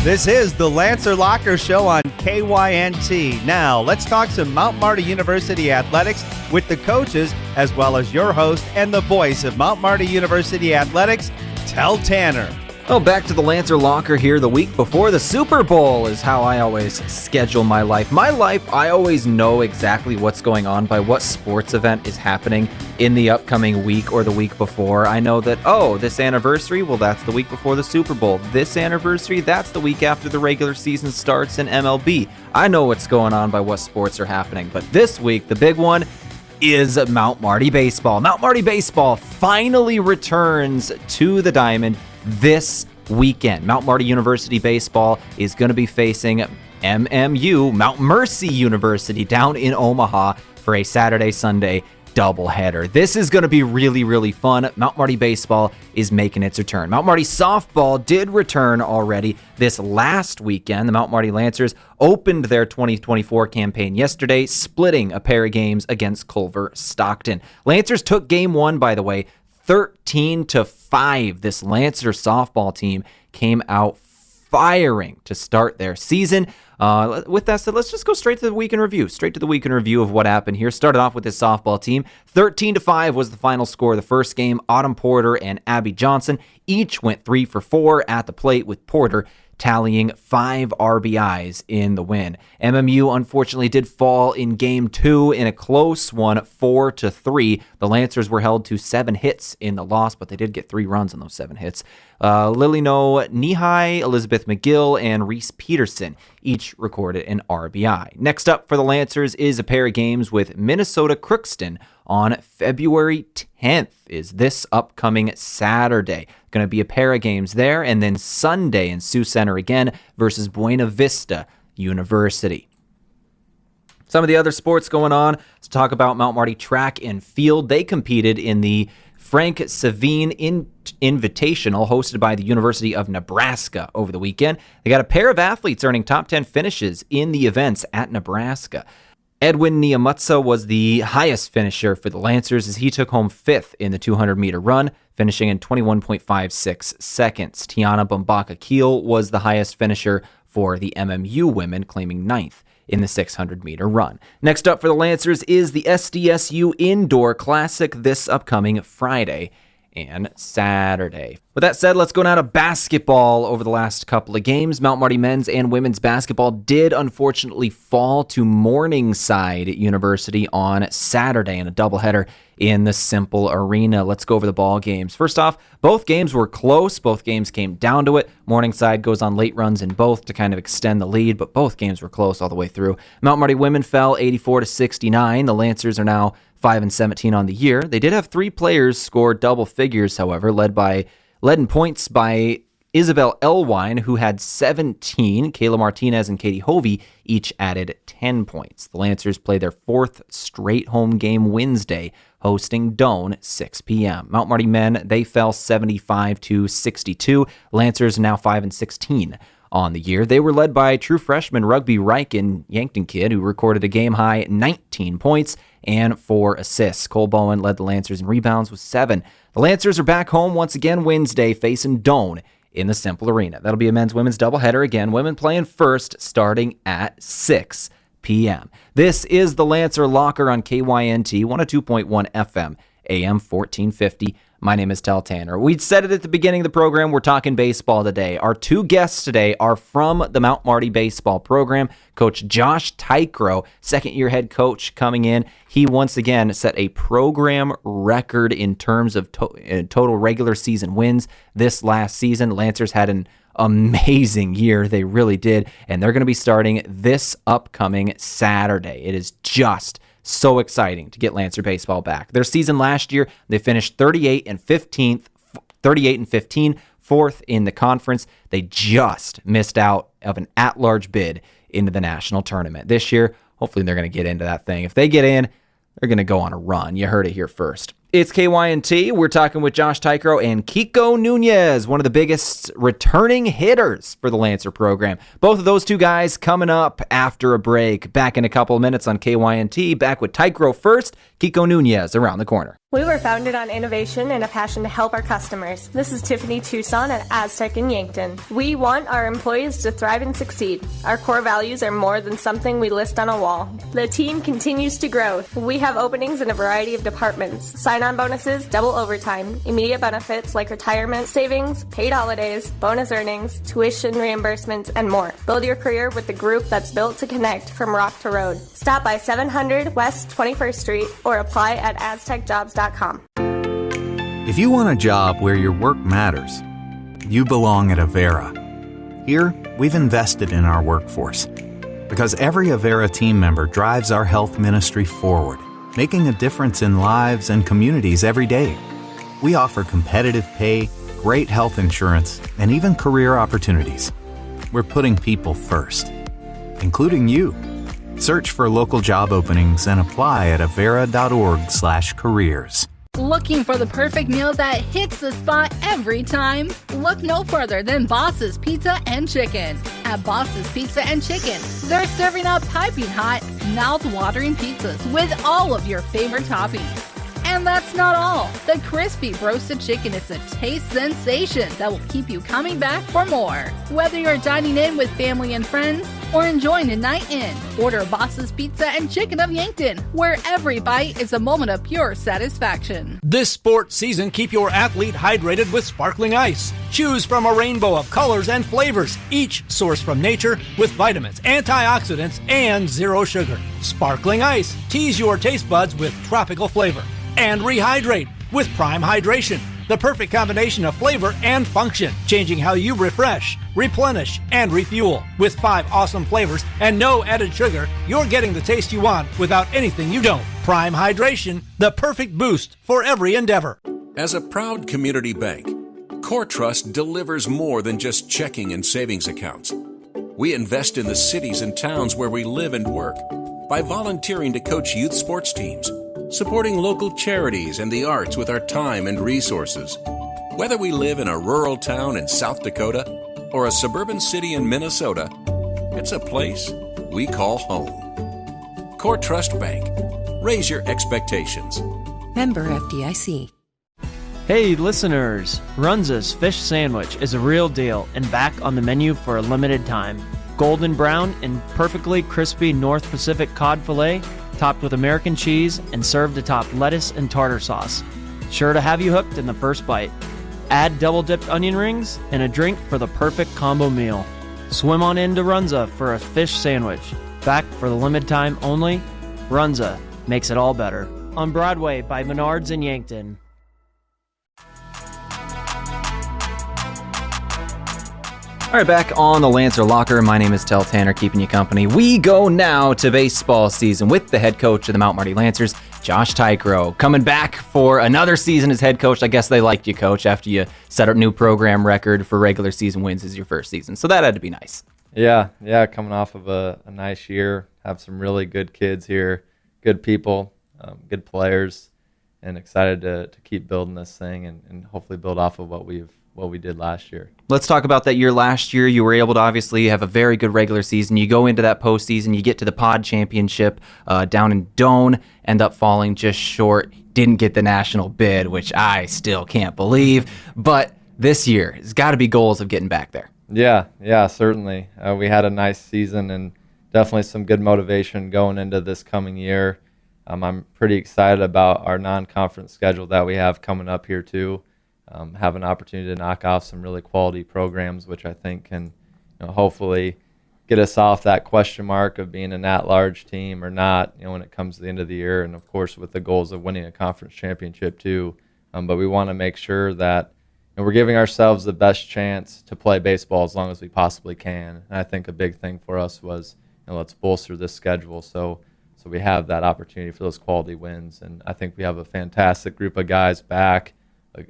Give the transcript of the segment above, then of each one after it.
This is the Lancer Locker Show on KYNT. Now, let's talk some Mount Marty University athletics with the coaches, as well as your host and the voice of Mount Marty University athletics, Tel Tanner. Well, back to the Lancer Locker here the week before the Super Bowl is how I always schedule my life. I always know exactly what's going on by what sports event is happening in the upcoming week or the week before. I know that, this anniversary, well, that's the week before the Super Bowl. This anniversary, that's the week after the regular season starts in MLB. I know what's going on by what sports are happening. But this week, the big one is Mount Marty Baseball. Mount Marty Baseball finally returns to the Diamond this weekend. Mount Marty University Baseball is going to be facing MMU, Mount Mercy University, down in Omaha for a Saturday-Sunday doubleheader. This is going to be really, really fun. Mount Marty Baseball is making its return. Mount Marty Softball did return already this last weekend. The Mount Marty Lancers opened their 2024 campaign yesterday, splitting a pair of games against Culver Stockton. Lancers took game one, by the way, 13-5. This Lancer softball team came out firing to start their season. With that said, let's just go straight to the week in review. Straight to the week in review of what happened here. Started off with this softball team. 13-5 was the final score of the first game. Autumn Porter and Abby Johnson each went 3 for 4 at the plate, with Porter tallying 5 RBIs in the win. MMU unfortunately did fall in game 2 in a close one, 4-3. The Lancers were held to 7 hits in the loss, but they did get 3 runs on those 7 hits. Lilino Nihai, Elizabeth McGill, and Reese Peterson each recorded an RBI. Next up for the Lancers is a pair of games with Minnesota Crookston on February 10th, is this upcoming Saturday. Going to be a pair of games there, and then Sunday in Sioux Center again versus Buena Vista University. Some of the other sports going on, let's talk about Mount Marty Track and Field. They competed in the Frank Savine Invitational hosted by the University of Nebraska over the weekend. They got a pair of athletes earning top 10 finishes in the events at Nebraska. Edwin Niamutsa was the highest finisher for the Lancers as he took home 5th in the 200-meter run, finishing in 21.56 seconds. Tiana Bumbaka-Keel was the highest finisher for the MMU women, claiming 9th in the 600-meter run. Next up for the Lancers is the SDSU Indoor Classic this upcoming Friday and Saturday. With that said, let's go now to basketball. Over the last couple of games, Mount Marty men's and women's basketball did unfortunately fall to Morningside University on Saturday in a doubleheader in the Simple Arena. Let's go over the ball games. First off, both games were close. Both games came down to it. Morningside goes on late runs in both to kind of extend the lead, but both games were close all the way through. Mount Marty women fell 84-69. The Lancers are now 5-17 on the year. They did have 3 players score double figures, however, led in points by Isabel Elwine, who had 17. Kayla Martinez and Katie Hovey each added 10 points. The Lancers play their 4th straight home game Wednesday, hosting Doane, 6 p.m. Mount Marty men, they fell 75-62. Lancers now 5-16 on the year. They were led by true freshman rugby Riken Yankton kid, who recorded a game-high 19 points and 4 assists. Cole Bowen led the Lancers in rebounds with 7. The Lancers are back home once again Wednesday, facing Doane in the Simple Arena. That'll be a men's-women's doubleheader again. Women playing first, starting at 6 p.m. This is the Lancer Locker on KYNT 102.1 FM, AM 1450. My name is Tel Tanner. We said it at the beginning of the program. We're talking baseball today. Our 2 guests today are from the Mount Marty baseball program. Coach Josh Teichroew, second-year head coach coming in. He once again set a program record in terms of total regular season wins this last season. Lancers had an amazing year. They really did. And they're going to be starting this upcoming Saturday. It is just so exciting to get Lancer baseball back. Their season last year, they finished 38-15, 4th in the conference. They just missed out of an at-large bid into the national tournament. This year, hopefully they're going to get into that thing. If they get in, they're going to go on a run. You heard it here first. It's KYNT. We're talking with Josh Teichroew and Kiko Nunez, one of the biggest returning hitters for the Lancer program. Both of those 2 guys coming up after a break. Back in a couple of minutes on KYNT. Back with Teichroew first, Kiko Nunez around the corner. We were founded on innovation and a passion to help our customers. This is Tiffany Tucson at Aztec in Yankton. We want our employees to thrive and succeed. Our core values are more than something we list on a wall. The team continues to grow. We have openings in a variety of departments. Sign-on bonuses, double overtime, immediate benefits like retirement, savings, paid holidays, bonus earnings, tuition reimbursements, and more. Build your career with the group that's built to connect from rock to road. Stop by 700 West 21st Street or apply at aztecjobs.com. If you want a job where your work matters, you belong at Avera. Here, we've invested in our workforce because every Avera team member drives our health ministry forward, making a difference in lives and communities every day. We offer competitive pay, great health insurance, and even career opportunities. We're putting people first, including you. Search for local job openings and apply at avera.org/careers. Looking for the perfect meal that hits the spot every time? Look no further than Boss's Pizza and Chicken. At Boss's Pizza and Chicken, they're serving up piping hot, mouth-watering pizzas with all of your favorite toppings. And that's not all. The crispy roasted chicken is a taste sensation that will keep you coming back for more. Whether you're dining in with family and friends or enjoying a night in, order Boss's Pizza and Chicken of Yankton, where every bite is a moment of pure satisfaction. This sports season, keep your athlete hydrated with sparkling ice. Choose from a rainbow of colors and flavors, each sourced from nature with vitamins, antioxidants, and zero sugar. Sparkling ice. Tease your taste buds with tropical flavor. And rehydrate with Prime Hydration, the perfect combination of flavor and function, changing how you refresh, replenish, and refuel. With 5 awesome flavors and no added sugar, you're getting the taste you want without anything you don't. Prime Hydration, the perfect boost for every endeavor. As a proud community bank, Core Trust delivers more than just checking and savings accounts. We invest in the cities and towns where we live and work by volunteering to coach youth sports teams, supporting local charities and the arts with our time and resources. Whether we live in a rural town in South Dakota or a suburban city in Minnesota, it's a place we call home. Core Trust Bank. Raise your expectations. Member FDIC. Hey listeners, Runza's Fish Sandwich is a real deal and back on the menu for a limited time. Golden brown and perfectly crispy North Pacific cod fillet, topped with American cheese and served atop lettuce and tartar sauce. Sure to have you hooked in the first bite. Add double-dipped onion rings and a drink for the perfect combo meal. Swim on into Runza for a fish sandwich. Back for the limited time only. Runza makes it all better. On Broadway by Menards in Yankton. All right, back on the Lancer Locker. My name is Tel Tanner, keeping you company. We go now to baseball season with the head coach of the Mount Marty Lancers, Josh Teichroew, coming back for another season as head coach. I guess they liked you, Coach, after you set a new program record for regular season wins as your first season. So that had to be nice. Yeah, coming off of a nice year. Have some really good kids here, good people, good players, and excited to keep building this thing and hopefully build off of what we did last year. Let's talk about that year last year. You were able to obviously have a very good regular season. You go into that postseason, you get to the pod championship down in Doane, end up falling just short, didn't get the national bid, which I still can't believe. But this year, it's got to be goals of getting back there. Yeah, certainly. We had a nice season and definitely some good motivation going into this coming year. I'm pretty excited about our non-conference schedule that we have coming up here too. Have an opportunity to knock off some really quality programs, which I think can hopefully get us off that question mark of being an at-large team or not, when it comes to the end of the year, and of course with the goals of winning a conference championship too. But we want to make sure that we're giving ourselves the best chance to play baseball as long as we possibly can. And I think a big thing for us was let's bolster this schedule so we have that opportunity for those quality wins. And I think we have a fantastic group of guys back,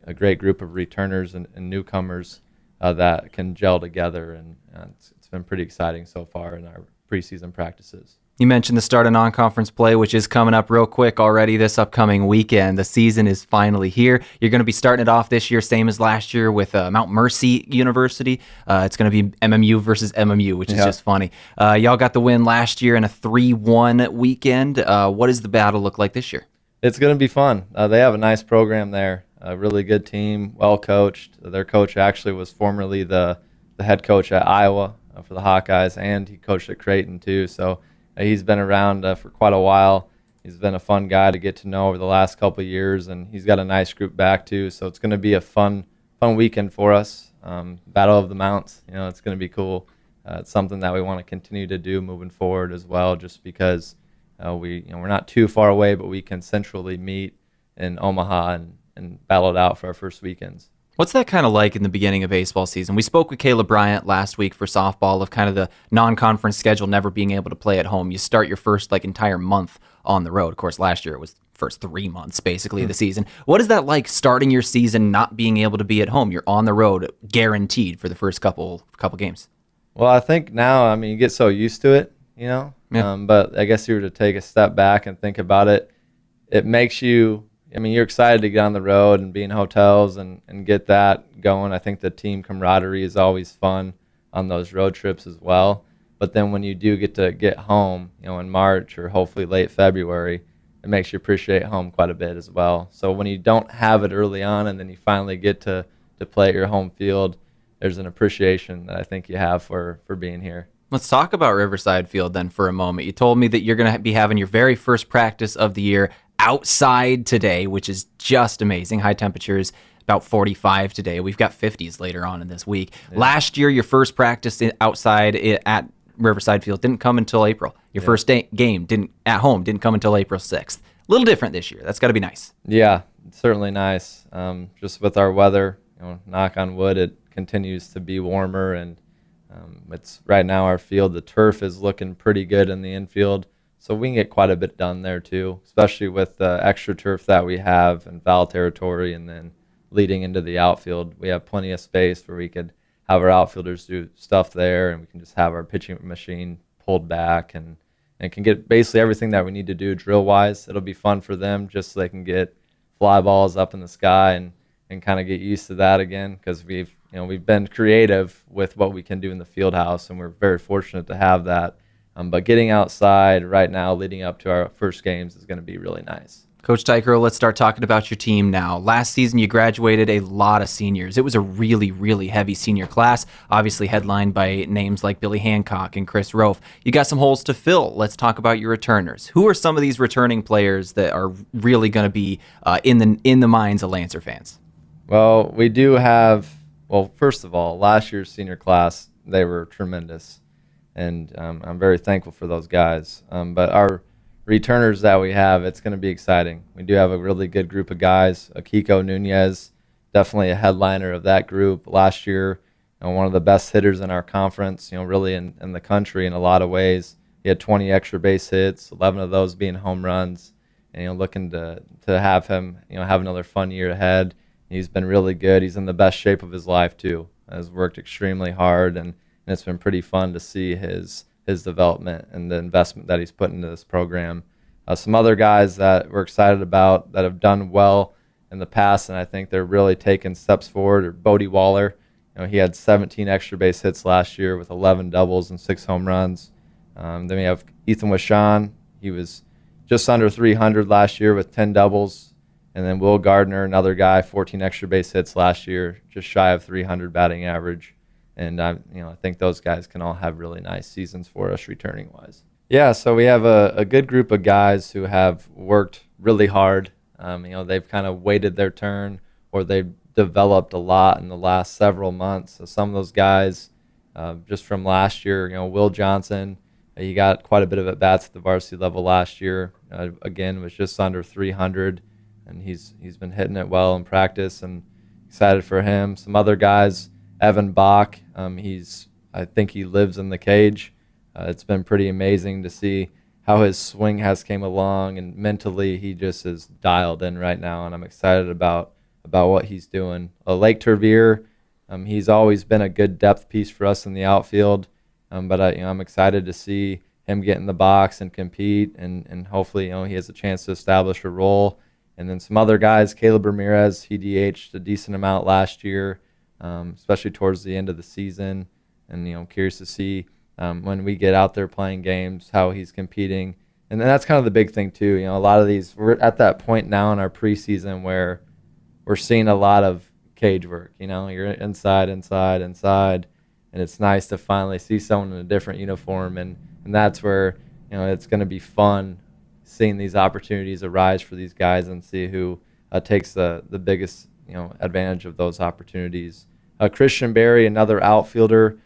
a great group of returners and newcomers that can gel together, and it's been pretty exciting so far in our preseason practices. You mentioned the start of non-conference play, which is coming up real quick already this upcoming weekend. The season is finally here. You're going to be starting it off this year, same as last year, with Mount Mercy University. It's going to be MMU versus MMU, which is just funny. Y'all got the win last year in a 3-1 weekend. What does the battle look like this year? It's going to be fun. They have a nice program there, a really good team, well coached. Their coach actually was formerly the head coach at Iowa for the Hawkeyes, and he coached at Creighton too. So he's been around for quite a while. He's been a fun guy to get to know over the last couple of years, and he's got a nice group back too. So it's going to be a fun weekend for us. Battle of the Mounts, it's going to be cool. It's something that we want to continue to do moving forward as well, just because we're not too far away, but we can centrally meet in Omaha and battle it out for our first weekends. What's that kind of like in the beginning of baseball season? We spoke with Caleb Bryant last week for softball of kind of the non-conference schedule, never being able to play at home. You start your first entire month on the road. Of course, last year it was first 3 months basically of the season. What is that like starting your season not being able to be at home? You're on the road guaranteed for the first couple games. Well, I think now, you get so used to it, Yeah. But I guess if you were to take a step back and think about it, it makes you, you're excited to get on the road and be in hotels and get that going. I think the team camaraderie is always fun on those road trips as well. But then when you do get to get home, in March or hopefully late February, it makes you appreciate home quite a bit as well. So when you don't have it early on and then you finally get to play at your home field, there's an appreciation that I think you have for being here. Let's talk about Riverside Field then for a moment. You told me that you're going to be having your very first practice of the year outside today, which is just amazing. High temperatures, about 45 today. We've got 50s later on in this week. Yeah. Last year, your first practice outside at Riverside Field didn't come until April. Your first game at home didn't come until April 6th. A little different this year. That's got to be nice. Yeah, it's certainly nice. Just with our weather, knock on wood, it continues to be warmer, and it's right now our field, the turf is looking pretty good in the infield, so we can get quite a bit done there too, especially with the extra turf that we have in foul territory, and then leading into the outfield, we have plenty of space where we could have our outfielders do stuff there, and we can just have our pitching machine pulled back and can get basically everything that we need to do drill-wise. It'll be fun for them just so they can get fly balls up in the sky and kind of get used to that again, because we've been creative with what we can do in the field house, and we're very fortunate to have that. But getting outside right now leading up to our first games is going to be really nice. Coach Teichroew, let's start talking about your team now. Last season, you graduated a lot of seniors. It was a really, really heavy senior class, obviously headlined by names like Billy Hancock and Chris Rofe. You got some holes to fill. Let's talk about your returners. Who are some of these returning players that are really going to be in the minds of Lancer fans? Well, we do have, first of all, last year's senior class, they were tremendous, and I'm very thankful for those guys. But our returners that we have, it's going to be exciting. We do have a really good group of guys. Kiko Nunez, definitely a headliner of that group. Last year, one of the best hitters in our conference, really in the country in a lot of ways. He had 20 extra base hits, 11 of those being home runs, and looking to have him have another fun year ahead. He's been really good. He's in the best shape of his life too. Has worked extremely hard, and it's been pretty fun to see his development and the investment that he's put into this program. Some other guys that we're excited about that have done well in the past, and I think they're really taking steps forward, are Bodie Waller. He had 17 extra base hits last year with 11 doubles and 6 home runs. Then we have Ethan Wishon. He was just under 300 last year with 10 doubles. And then Will Gardner, another guy, 14 extra base hits last year, just shy of 300 batting average. And I think those guys can all have really nice seasons for us returning wise. Yeah, so we have a good group of guys who have worked really hard. They've kind of waited their turn, or they've developed a lot in the last several months. So some of those guys, just from last year, Will Johnson, he got quite a bit of at bats at the varsity level last year. Again, was just under 300. And he's been hitting it well in practice, and excited for him. Some other guys, Evan Bach, I think he lives in the cage. It's been pretty amazing to see how his swing has came along, and mentally he just is dialed in right now, and I'm excited about what he's doing. Lake Tervier, he's always been a good depth piece for us in the outfield, but I'm excited to see him get in the box and compete, and hopefully he has a chance to establish a role. And then some other guys, Caleb Ramirez, he DH'd a decent amount last year, especially towards the end of the season. And I'm curious to see when we get out there playing games how he's competing And then that's kind of the big thing too. A lot of these, we're at that point now in our preseason where we're seeing a lot of cage work. You're inside, and it's nice to finally see someone in a different uniform, and that's where it's going to be fun seeing these opportunities arise for these guys and see who takes the biggest advantage of those opportunities. Christian Berry, another outfielder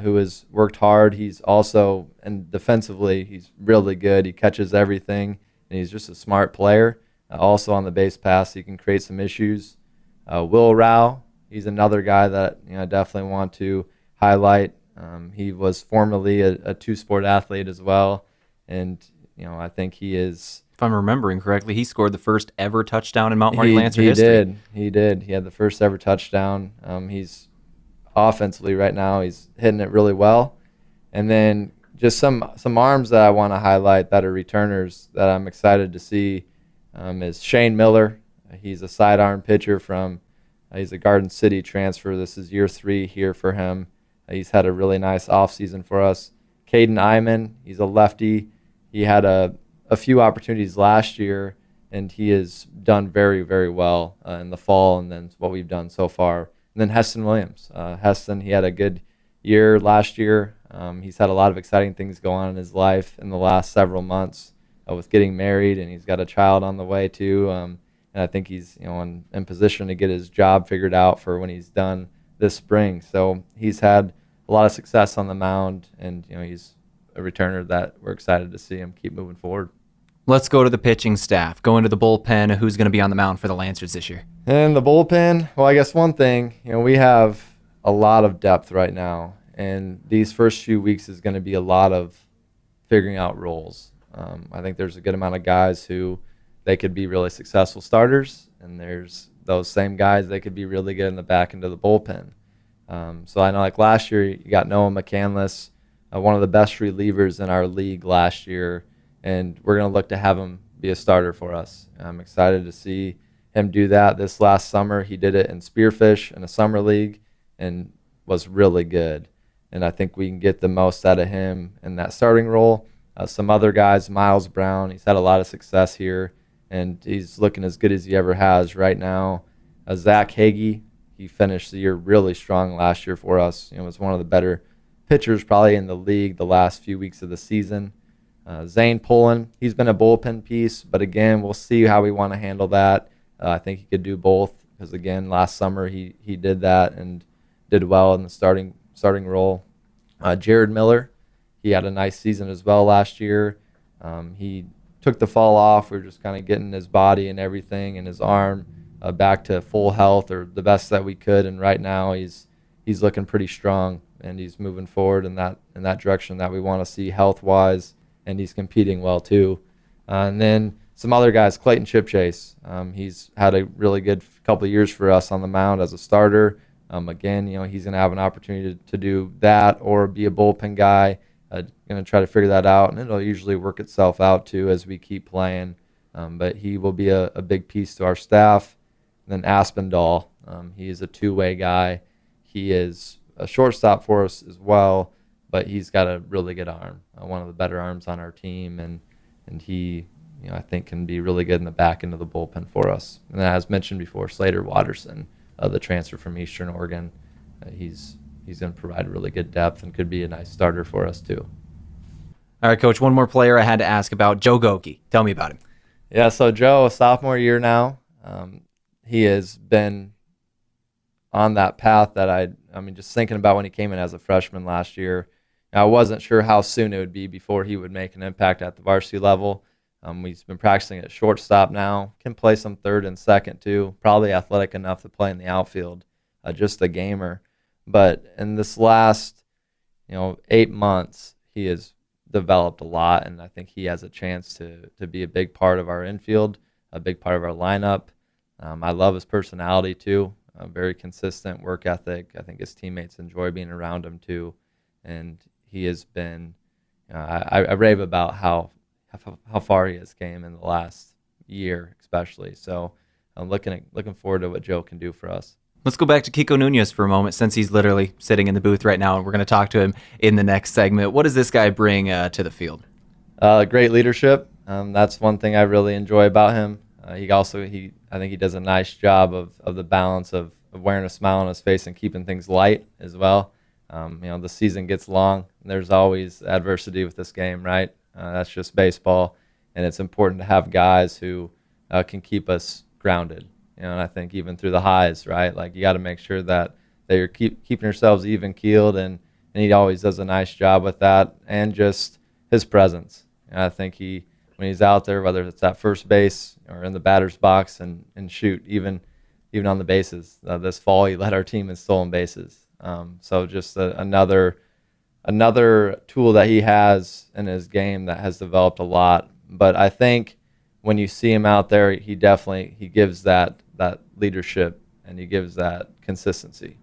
who has worked hard. He's also, and defensively, he's really good. He catches everything, and he's just a smart player. Also on the base pass, he can create some issues. Will Rao, he's another guy that I definitely want to highlight. He was formerly a two-sport athlete as well, and I think he is. If I'm remembering correctly, he scored the first ever touchdown in Mount Marty Lancer history. He did. He had the first ever touchdown. He's offensively right now, he's hitting it really well. And then just some arms that I want to highlight that are returners that I'm excited to see is Shane Miller. He's a sidearm pitcher he's a Garden City transfer. This is year 3 here for him. He's had a really nice offseason for us. Caden Iman, he's a lefty. He had a few opportunities last year, and he has done very, very well in the fall, and then what we've done so far. And then Heston Williams. Heston, he had a good year last year. He's had a lot of exciting things go on in his life in the last several months with getting married, and he's got a child on the way too. And I think he's in position to get his job figured out for when he's done this spring. So he's had a lot of success on the mound, and he's a returner that we're excited to see him keep moving forward. Let's go to the pitching staff. Go into the bullpen. Who's going to be on the mound for the Lancers this year? And the bullpen, well, I guess one thing, we have a lot of depth right now, and these first few weeks is going to be a lot of figuring out roles. I think there's a good amount of guys who they could be really successful starters, and there's those same guys that could be really good in the back end of the bullpen. So I know like last year you got Noah McCandless, one of the best relievers in our league last year, and we're going to look to have him be a starter for us. I'm excited to see him do that. This last summer, he did it in Spearfish in a summer league and was really good. And I think we can get the most out of him in that starting role. Some other guys, Miles Brown, he's had a lot of success here, and he's looking as good as he ever has right now. Zach Hagee, he finished the year really strong last year for us. Was one of the better pitchers probably in the league the last few weeks of the season. Zane Pullen, he's been a bullpen piece, but again, we'll see how we want to handle that. I think he could do both because, again, last summer he did that and did well in the starting role. Jared Miller, he had a nice season as well last year. He took the fall off. We were just kind of getting his body and everything and his arm back to full health or the best that we could, and right now he's looking pretty strong, and he's moving forward in that direction that we want to see health-wise, and he's competing well too. And then some other guys, Clayton Chipchase, he's had a really good couple of years for us on the mound as a starter. Again, he's going to have an opportunity to do that or be a bullpen guy. Going to try to figure that out, and it'll usually work itself out too as we keep playing. But he will be a big piece to our staff. And then Aspinall, he is a two-way guy. He is a shortstop for us as well, but he's got a really good arm, one of the better arms on our team, and he, I think, can be really good in the back end of the bullpen for us. And then, as mentioned before, Slater Watterson, the transfer from Eastern Oregon, he's going to provide really good depth and could be a nice starter for us too. All right, Coach, one more player I had to ask about, Joe Goki. Tell me about him. Yeah, so Joe, a sophomore year now, he has been on that path that I mean, just thinking about when he came in as a freshman last year, I wasn't sure how soon it would be before he would make an impact at the varsity level. He's been practicing at shortstop now, can play some third and second too, probably athletic enough to play in the outfield, just a gamer. But in this last, 8 months, he has developed a lot, and I think he has a chance to be a big part of our infield, a big part of our lineup. I love his personality too, a very consistent work ethic. I think his teammates enjoy being around him too, and he has been. I rave about how far he has came in the last year, especially. So I'm looking forward to what Joe can do for us. Let's go back to Kiko Nunez for a moment, since he's literally sitting in the booth right now, and we're going to talk to him in the next segment. What does this guy bring to the field? Great leadership. That's one thing I really enjoy about him. I think he does a nice job of the balance of wearing a smile on his face and keeping things light as well. The season gets long, and there's always adversity with this game, right? That's just baseball, and it's important to have guys who can keep us grounded. And I think even through the highs, right? Like, you got to make sure that you're keeping yourselves even keeled, and he always does a nice job with that, and just his presence. And I think when he's out there, whether it's at first base or in the batter's box and shoot, even on the bases. This fall, he led our team in stolen bases. So just another tool that he has in his game that has developed a lot. But I think when you see him out there, he gives that leadership, and he gives that consistency.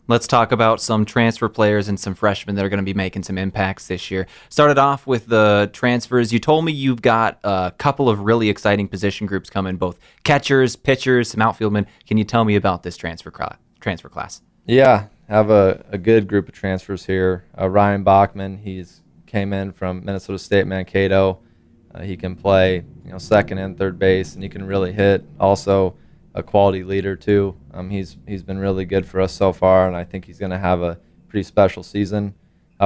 Let's talk about some transfer players and some freshmen that are going to be making some impacts this year. Started off with the transfers. You told me you've got a couple of really exciting position groups coming, both catchers, pitchers, some outfieldmen. Can you tell me about this transfer class? Yeah, have a good group of transfers here. Ryan Bachman, he's came in from Minnesota State Mankato. He can play second and third base, and he can really hit. Also a quality leader too. He's been really good for us so far, and I think he's going to have a pretty special season.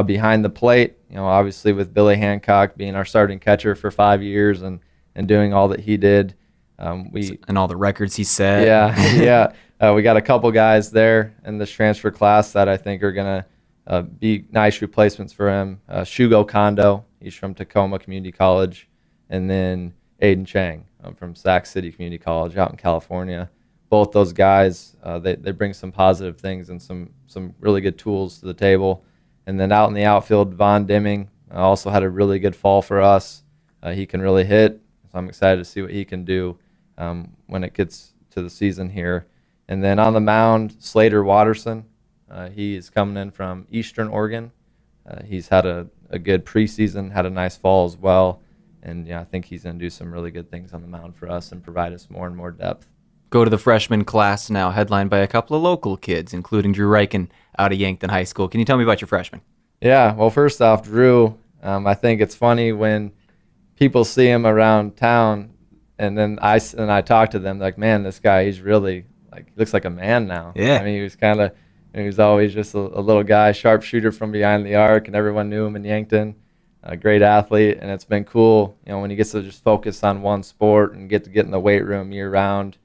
Behind the plate, obviously with Billy Hancock being our starting catcher for 5 years and doing all that he did, and all the records he set. Yeah. We got a couple guys there in this transfer class that I think are going to be nice replacements for him. Shugo Kondo, he's from Tacoma Community College, and then Aiden Chang from Sac City Community College out in California. Both those guys, they bring some positive things and some really good tools to the table. And then out in the outfield, Von Dimming also had a really good fall for us. He can really hit, so I'm excited to see what he can do when it gets to the season here. And then on the mound, Slater Watterson. He is coming in from Eastern Oregon. He's had a good preseason, had a nice fall as well. And I think he's going to do some really good things on the mound for us and provide us more and more depth. Go to the freshman class now, headlined by a couple of local kids, including Drew Reichen out of Yankton High School. Can you tell me about your freshman? Yeah, well, first off, Drew, I think it's funny when people see him around town, and then I talk to them, like, man, this guy, he's really, he looks like a man now. Yeah. I mean, he was always just a little guy, sharpshooter from behind the arc, and everyone knew him in Yankton. A great athlete, and it's been cool, when he gets to just focus on one sport and get in the weight room year round.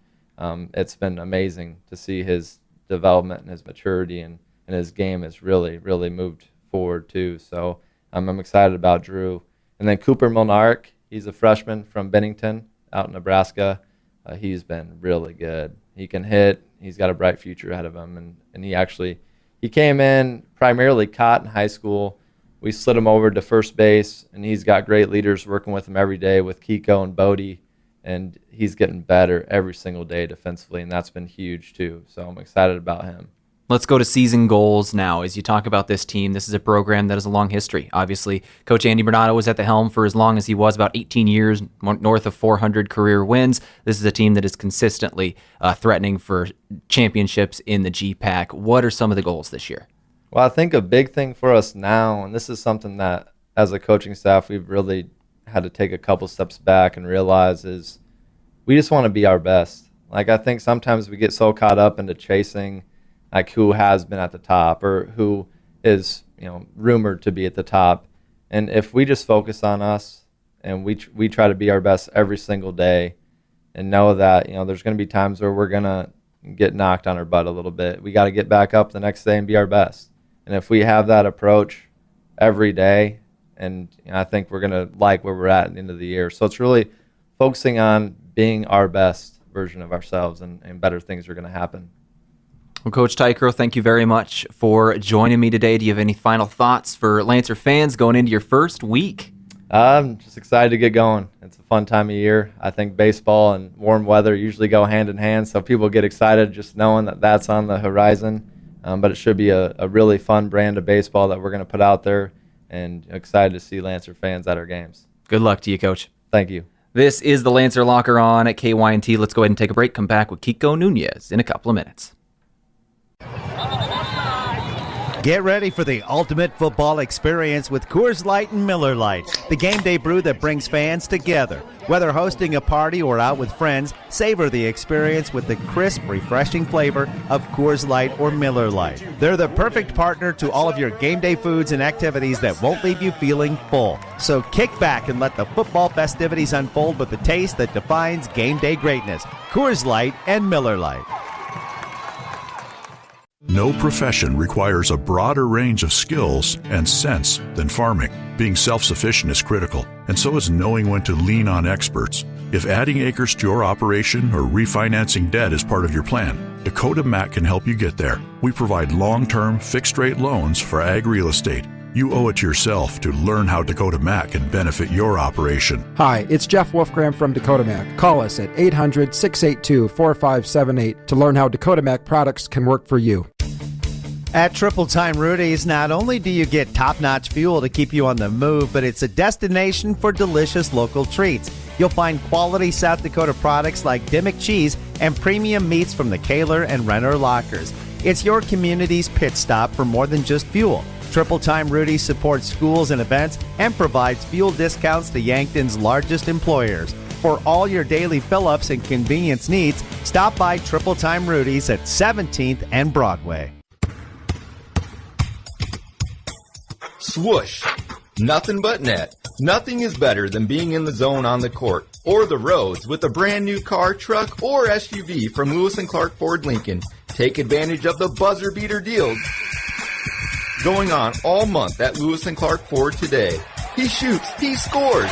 It's been amazing to see his development and his maturity, and his game has really, really moved forward too. So I'm excited about Drew. And then Cooper Milnark, he's a freshman from Bennington out in Nebraska. He's been really good. He can hit. He's got a bright future ahead of him, and he came in primarily caught in high school. We slid him over to first base, and he's got great leaders working with him every day with Kiko and Bodie, and he's getting better every single day defensively, and that's been huge too. So I'm excited about him. Let's go to season goals now. As you talk about this team, this is a program that has a long history. Obviously, Coach Andy Bernardo was at the helm for as long as he was, about 18 years, north of 400 career wins. This is a team that is consistently threatening for championships in the GPAC. What are some of the goals this year? Well, I think a big thing for us now, and this is something that as a coaching staff we've really had to take a couple steps back and realize, is we just want to be our best. I think sometimes we get so caught up into chasing who has been at the top or who is rumored to be at the top. And if we just focus on us and we try to be our best every single day and know that there's going to be times where we're going to get knocked on our butt a little bit, we got to get back up the next day and be our best. And if we have that approach every day, and I think we're going to like where we're at the end of the year. So it's really focusing on being our best version of ourselves, and better things are going to happen. Well, Coach Teichroew, thank you very much for joining me today. Do you have any final thoughts for Lancer fans going into your first week? I'm just excited to get going. It's a fun time of year. I think baseball and warm weather usually go hand in hand, so people get excited just knowing that that's on the horizon. But it should be a really fun brand of baseball that we're going to put out there, and excited to see Lancer fans at our games. Good luck to you, Coach. Thank you. This is the Lancer Locker on at KYNT. Let's go ahead and take a break. Come back with Kiko Nunez in a couple of minutes. Get ready for the ultimate football experience with Coors Light and Miller Lite, the game day brew that brings fans together. Whether hosting a party or out with friends, savor the experience with the crisp, refreshing flavor of Coors Light or Miller Lite. They're the perfect partner to all of your game day foods and activities that won't leave you feeling full. So kick back and let the football festivities unfold with the taste that defines game day greatness. Coors Light and Miller Lite. No profession requires a broader range of skills and sense than farming. Being self-sufficient is critical, and so is knowing when to lean on experts. If adding acres to your operation or refinancing debt is part of your plan, Dakota Mac can help you get there. We provide long-term, fixed-rate loans for ag real estate. You owe it to yourself to learn how Dakota Mac can benefit your operation. Hi, it's Jeff Wolfgram from Dakota Mac. Call us at 800-682-4578 to learn how Dakota Mac products can work for you. At Triple Time Rudy's, not only do you get top-notch fuel to keep you on the move, but it's a destination for delicious local treats. You'll find quality South Dakota products like Dimmick cheese and premium meats from the Kaler and Renner lockers. It's your community's pit stop for more than just fuel. Triple Time Rudy's supports schools and events and provides fuel discounts to Yankton's largest employers. For all your daily fill-ups and convenience needs, stop by Triple Time Rudy's at 17th and Broadway. Swoosh. Nothing but net. Nothing is better than being in the zone on the court or the roads with a brand new car, truck, or SUV from Lewis & Clark Ford Lincoln. Take advantage of the buzzer beater deals going on all month at Lewis & Clark Ford today. He shoots, he scores.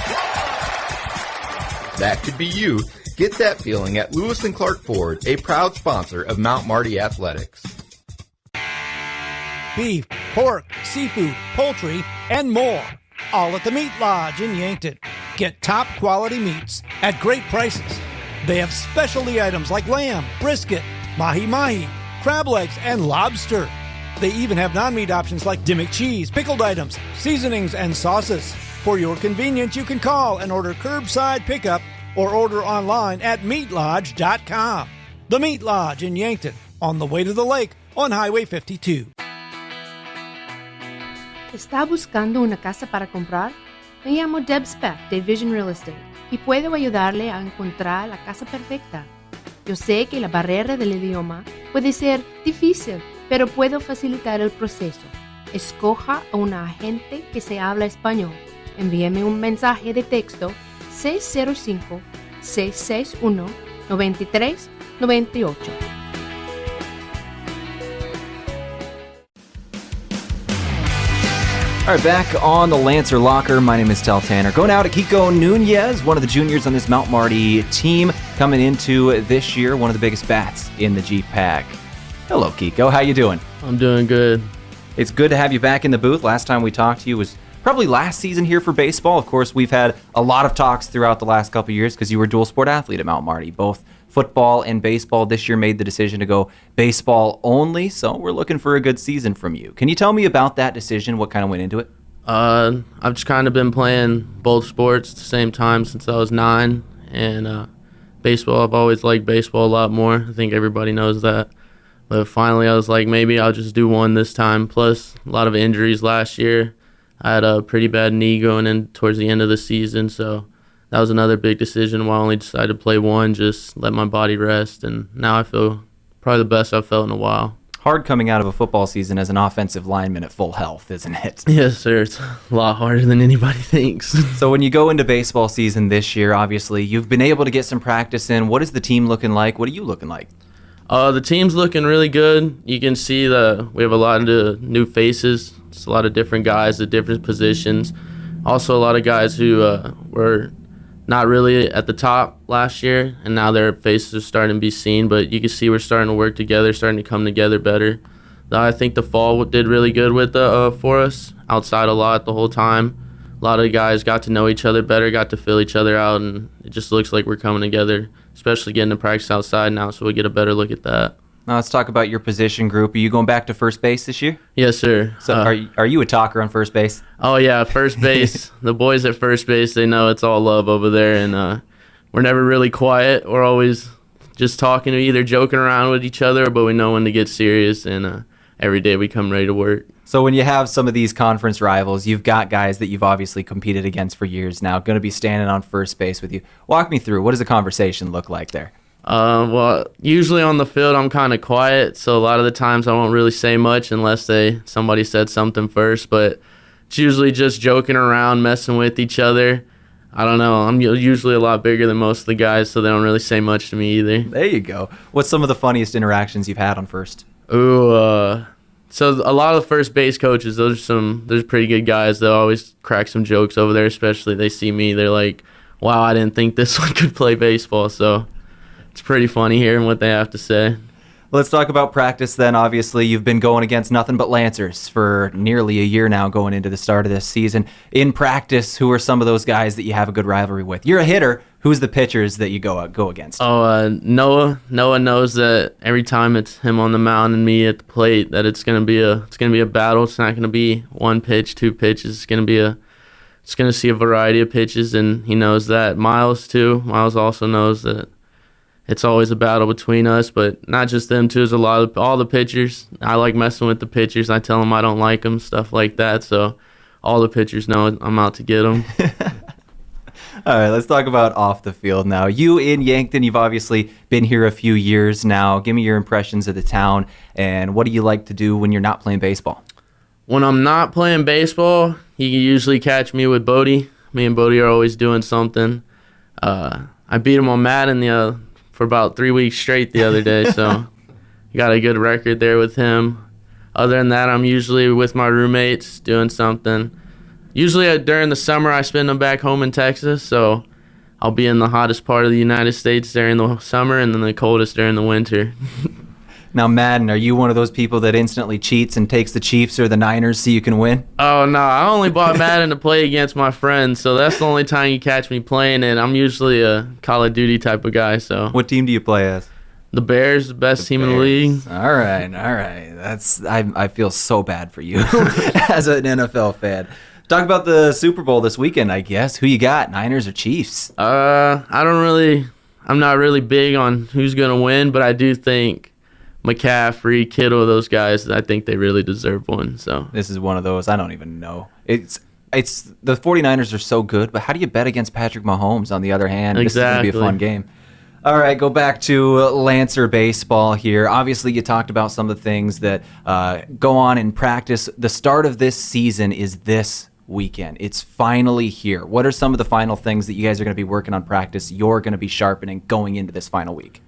That could be you. Get that feeling at Lewis & Clark Ford, a proud sponsor of Mount Marty Athletics. Beef, pork, seafood, poultry, and more. All at the Meat Lodge in Yankton. Get top quality meats at great prices. They have specialty items like lamb, brisket, mahi-mahi, crab legs, and lobster. They even have non-meat options like Dimmick cheese, pickled items, seasonings, and sauces. For your convenience, you can call and order curbside pickup or order online at meatlodge.com. The Meat Lodge in Yankton, on the way to the lake on Highway 52. ¿Está buscando una casa para comprar? Me llamo Deb Speck de Vision Real Estate y puedo ayudarle a encontrar la casa perfecta. Yo sé que la barrera del idioma puede ser difícil, pero puedo facilitar el proceso. Escoja a un agente que se habla español. Envíeme un mensaje de texto 605-661-9398. All right, back on the Lancer Locker. My name is Tel Tanner. Going out to Kiko Nunez, one of the juniors on this Mount Marty team, coming into this year, one of the biggest bats in the G-Pack. Hello, Kiko. How you doing? I'm doing good. It's good to have you back in the booth. Last time we talked to you was probably last season here for baseball. Of course, we've had a lot of talks throughout the last couple of years because you were a dual sport athlete at Mount Marty, both football and baseball. This year made the decision to go baseball only, so we're looking for a good season from you. Can you tell me about that decision? What kind of went into it? I've just kind of been playing both sports at the same time since I was 9, and baseball, I've always liked baseball a lot more. I think everybody knows that. But finally, I was like, maybe I'll just do one this time. Plus, a lot of injuries last year. I had a pretty bad knee going in towards the end of the season, so that was another big decision why I only decided to play one, just let my body rest, and now I feel probably the best I've felt in a while. Hard coming out of a football season as an offensive lineman at full health, isn't it? Yes, sir. It's a lot harder than anybody thinks. So when you go into baseball season this year, obviously, you've been able to get some practice in. What is the team looking like? What are you looking like? The team's looking really good. You can see we have a lot of new faces. It's a lot of different guys at different positions. Also, a lot of guys who were not really at the top last year, and now their faces are starting to be seen. But you can see we're starting to work together, starting to come together better. I think the fall did really good with for us. Outside a lot the whole time. A lot of the guys got to know each other better, got to fill each other out, and it just looks like we're coming together, especially getting to practice outside now, so we get a better look at that. Now let's talk about your position group. Are you going back to first base this year? Yes, sir. So are you a talker on first base? Oh, yeah, first base. The boys at first base, they know it's all love over there, and we're never really quiet. We're always just talking, either joking around with each other, but we know when to get serious, and every day we come ready to work. So when you have some of these conference rivals, you've got guys that you've obviously competed against for years now, going to be standing on first base with you. Walk me through. What does the conversation look like there? Well, usually on the field I'm kind of quiet, so a lot of the times I won't really say much unless somebody said something first, but it's usually just joking around, messing with each other. I don't know. I'm usually a lot bigger than most of the guys, so they don't really say much to me either. There you go. What's some of the funniest interactions you've had on first? Ooh, so a lot of the first base coaches, there's pretty good guys. They'll always crack some jokes over there, especially they see me. They're like, wow, I didn't think this one could play baseball. So it's pretty funny hearing what they have to say. Let's talk about practice then. Obviously, you've been going against nothing but Lancers for nearly a year now going into the start of this season. In practice, who are some of those guys that you have a good rivalry with? You're a hitter. Who's the pitchers that you go against? Noah. Noah knows that every time it's him on the mound and me at the plate, that it's gonna be a battle. It's not gonna be one pitch, two pitches. It's gonna see a variety of pitches, and he knows that. Miles too. Miles also knows that it's always a battle between us, but not just them two. There's all the pitchers. I like messing with the pitchers. I tell them I don't like them, stuff like that. So all the pitchers know I'm out to get them. All right, let's talk about off the field now. You in Yankton, you've obviously been here a few years now. Give me your impressions of the town, and what do you like to do when you're not playing baseball? When I'm not playing baseball, you can usually catch me with Bodie. Me and Bodie are always doing something. I beat him on Madden for about 3 weeks straight the other day, so got a good record there with him. Other than that, I'm usually with my roommates doing something. Usually during the summer, I spend them back home in Texas, so I'll be in the hottest part of the United States during the summer and then the coldest during the winter. Now, Madden, are you one of those people that instantly cheats and takes the Chiefs or the Niners so you can win? Oh, no. I only bought Madden to play against my friends, so that's the only time you catch me playing it. I'm usually a Call of Duty type of guy. So. What team do you play as? The Bears, the best team in the league. All right. I feel so bad for you as an NFL fan. Talk about the Super Bowl this weekend, I guess. Who you got, Niners or Chiefs? I'm not really big on who's going to win, but I do think McCaffrey, Kittle, those guys, I think they really deserve one. So this is one of those, I don't even know. It's the 49ers are so good, but how do you bet against Patrick Mahomes on the other hand? Exactly. This is going to be a fun game. All right, go back to Lancer baseball here. Obviously, you talked about some of the things that go on in practice. The start of this season is this weekend. It's finally here. What are some of the final things that you guys are going to be working on practice, you're going to be sharpening going into this final week?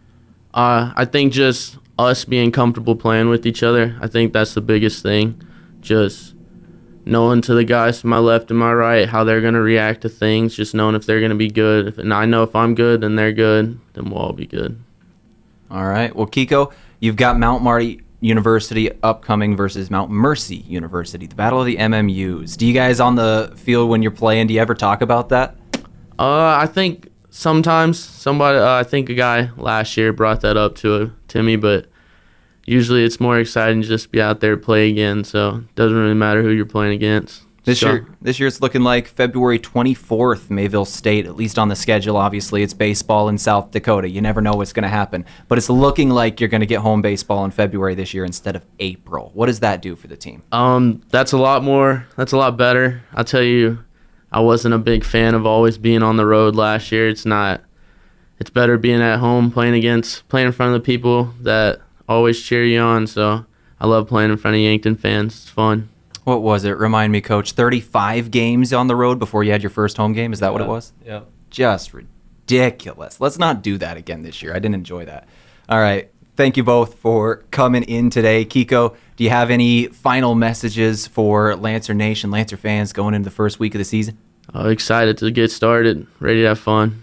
I think just us being comfortable playing with each other. I think that's the biggest thing. Just knowing to the guys to my left and my right how they're going to react to things, just knowing if they're going to be good. And I know if I'm good and they're good, then we'll all be good. All right. Well, Kiko, you've got Mount Marty University upcoming versus Mount Mercy University, the battle of the MMUs. Do you guys on the field when you're playing, do you ever talk about that? I think sometimes somebody, I think a guy last year brought that up to me, but usually it's more exciting to just be out there to play again, so it doesn't really matter who you're playing against. This year it's looking like February 24th, Mayville State, at least on the schedule. Obviously, it's baseball in South Dakota. You never know what's going to happen. But it's looking like you're going to get home baseball in February this year instead of April. What does that do for the team? That's a lot better. I'll tell you, I wasn't a big fan of always being on the road last year. It's better being at home, playing in front of the people that always cheer you on. So I love playing in front of Yankton fans. It's fun. What was it? Remind me, Coach. 35 games on the road before you had your first home game? Is that what it was? Yeah. Just ridiculous. Let's not do that again this year. I didn't enjoy that. All right. Thank you both for coming in today. Kiko, do you have any final messages for Lancer Nation, Lancer fans going into the first week of the season? Excited to get started. Ready to have fun.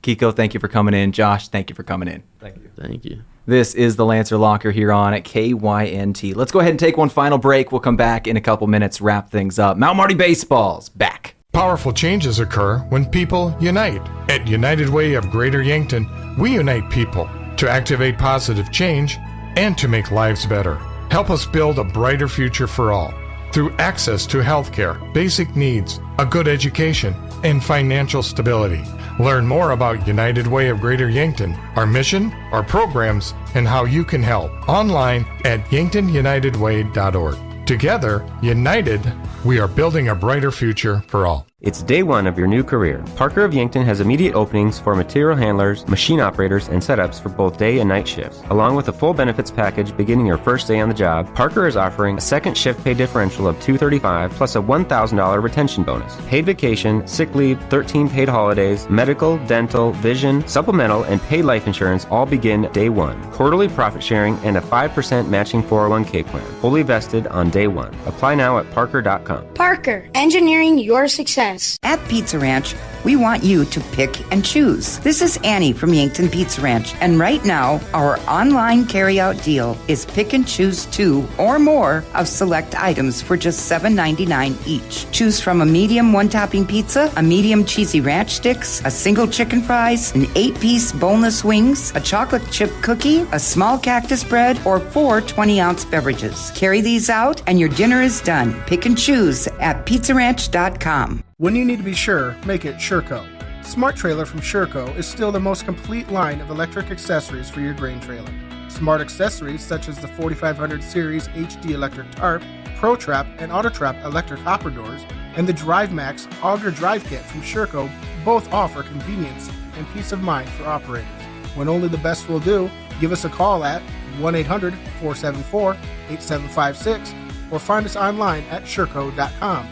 Kiko, thank you for coming in. Josh, thank you for coming in. Thank you. Thank you. This is the Lancer Locker here on at KYNT. Let's go ahead and take one final break. We'll come back in a couple minutes, wrap things up. Mount Marty Baseball's back. Powerful changes occur when people unite. At United Way of Greater Yankton, we unite people to activate positive change and to make lives better. Help us build a brighter future for all through access to health care, basic needs, a good education, and financial stability. Learn more about United Way of Greater Yankton, our mission, our programs, and how you can help online at yanktonyunitedway.org. Together, united, we are building a brighter future for all. It's day one of your new career. Parker of Yankton has immediate openings for material handlers, machine operators, and setups for both day and night shifts. Along with a full benefits package beginning your first day on the job, Parker is offering a second shift pay differential of $235 plus a $1,000 retention bonus. Paid vacation, sick leave, 13 paid holidays, medical, dental, vision, supplemental, and paid life insurance all begin day one. Quarterly profit sharing and a 5% matching 401k plan. Fully vested on day one. Apply now at parker.com. Parker, engineering your success. At Pizza Ranch, we want you to pick and choose. This is Annie from Yankton Pizza Ranch, and right now, our online carryout deal is pick and choose 2 or more of select items for just $7.99 each. Choose from a medium one-topping pizza, a medium cheesy ranch sticks, a single chicken fries, an 8-piece boneless wings, a chocolate chip cookie, a small cactus bread, or 4 20-ounce beverages. Carry these out, and your dinner is done. Pick and choose at pizzaranch.com. When you need to be sure, make it SureCo. Smart Trailer from SureCo is still the most complete line of electric accessories for your grain trailer. Smart accessories such as the 4500 Series HD electric tarp, Pro Trap, and Auto Trap electric hopper doors, and the Drive Max Auger Drive Kit from SureCo both offer convenience and peace of mind for operators. When only the best will do, give us a call at 1-800-474-8756 or find us online at sureco.com.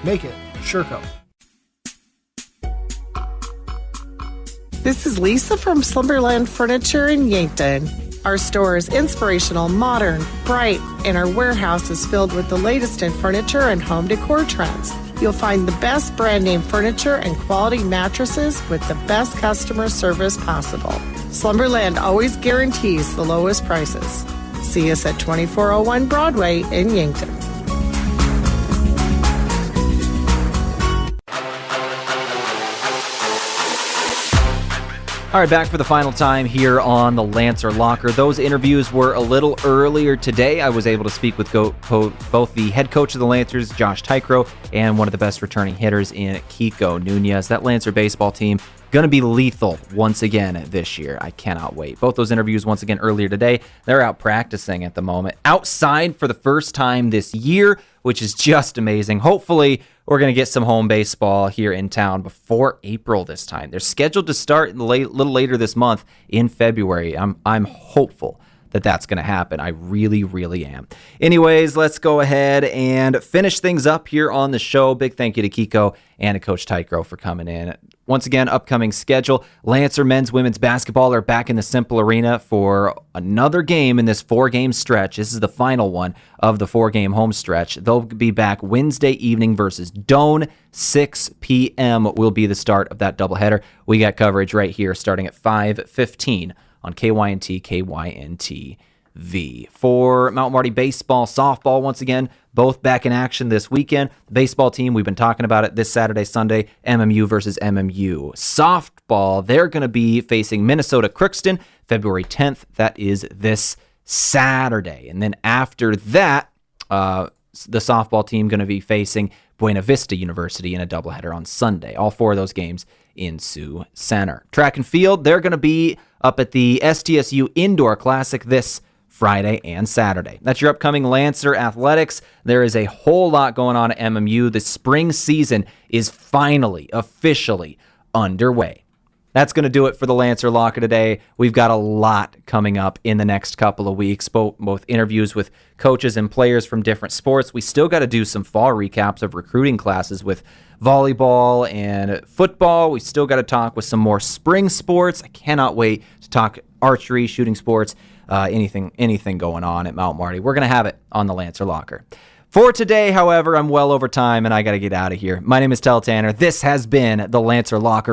Make it SureCo. This is Lisa from Slumberland Furniture in Yankton. Our store is inspirational, modern, bright, and our warehouse is filled with the latest in furniture and home decor trends. You'll find the best brand name furniture and quality mattresses with the best customer service possible. Slumberland always guarantees the lowest prices. See us at 2401 Broadway in Yankton. All right, back for the final time here on the Lancer Locker. Those interviews were a little earlier today. I was able to speak with both the head coach of the Lancers, Josh Teichroew, and one of the best returning hitters in Kiko Nunez. That Lancer baseball team going to be lethal once again this year. I cannot wait. Both those interviews once again earlier today. They're out practicing at the moment. Outside for the first time this year, which is just amazing. Hopefully, we're going to get some home baseball here in town before April this time. They're scheduled to start a little later this month in February. I'm hopeful that that's going to happen. I really, really am. Anyways, let's go ahead and finish things up here on the show. Big thank you to Kiko and to Coach Teichroew for coming in. Once again, upcoming schedule. Lancer men's, women's basketball are back in the Simple Arena for another game in this 4-game stretch. This is the final one of the 4-game home stretch. They'll be back Wednesday evening versus Doane. 6 p.m. will be the start of that doubleheader. We got coverage right here starting at 5:15 on KYNT, KYNT-V. For Mount Marty baseball, softball, once again, both back in action this weekend. The baseball team, we've been talking about it this Saturday, Sunday, MMU versus MMU. Softball, they're going to be facing Minnesota Crookston February 10th. That is this Saturday. And then after that, the softball team going to be facing Buena Vista University in a doubleheader on Sunday. All 4 of those games in Sioux Center. Track and field, they're going to be up at the STSU Indoor Classic this Friday and Saturday. That's your upcoming Lancer athletics. There is a whole lot going on at MMU. The spring season is finally, officially underway. That's going to do it for the Lancer Locker today. We've got a lot coming up in the next couple of weeks, both interviews with coaches and players from different sports. We still got to do some fall recaps of recruiting classes with volleyball and football. We still got to talk with some more spring sports. I cannot wait to talk archery, shooting sports, anything going on at Mount Marty. We're going to have it on the Lancer Locker. For today, however, I'm well over time and I got to get out of here. My name is Tel Tanner. This has been the Lancer Locker.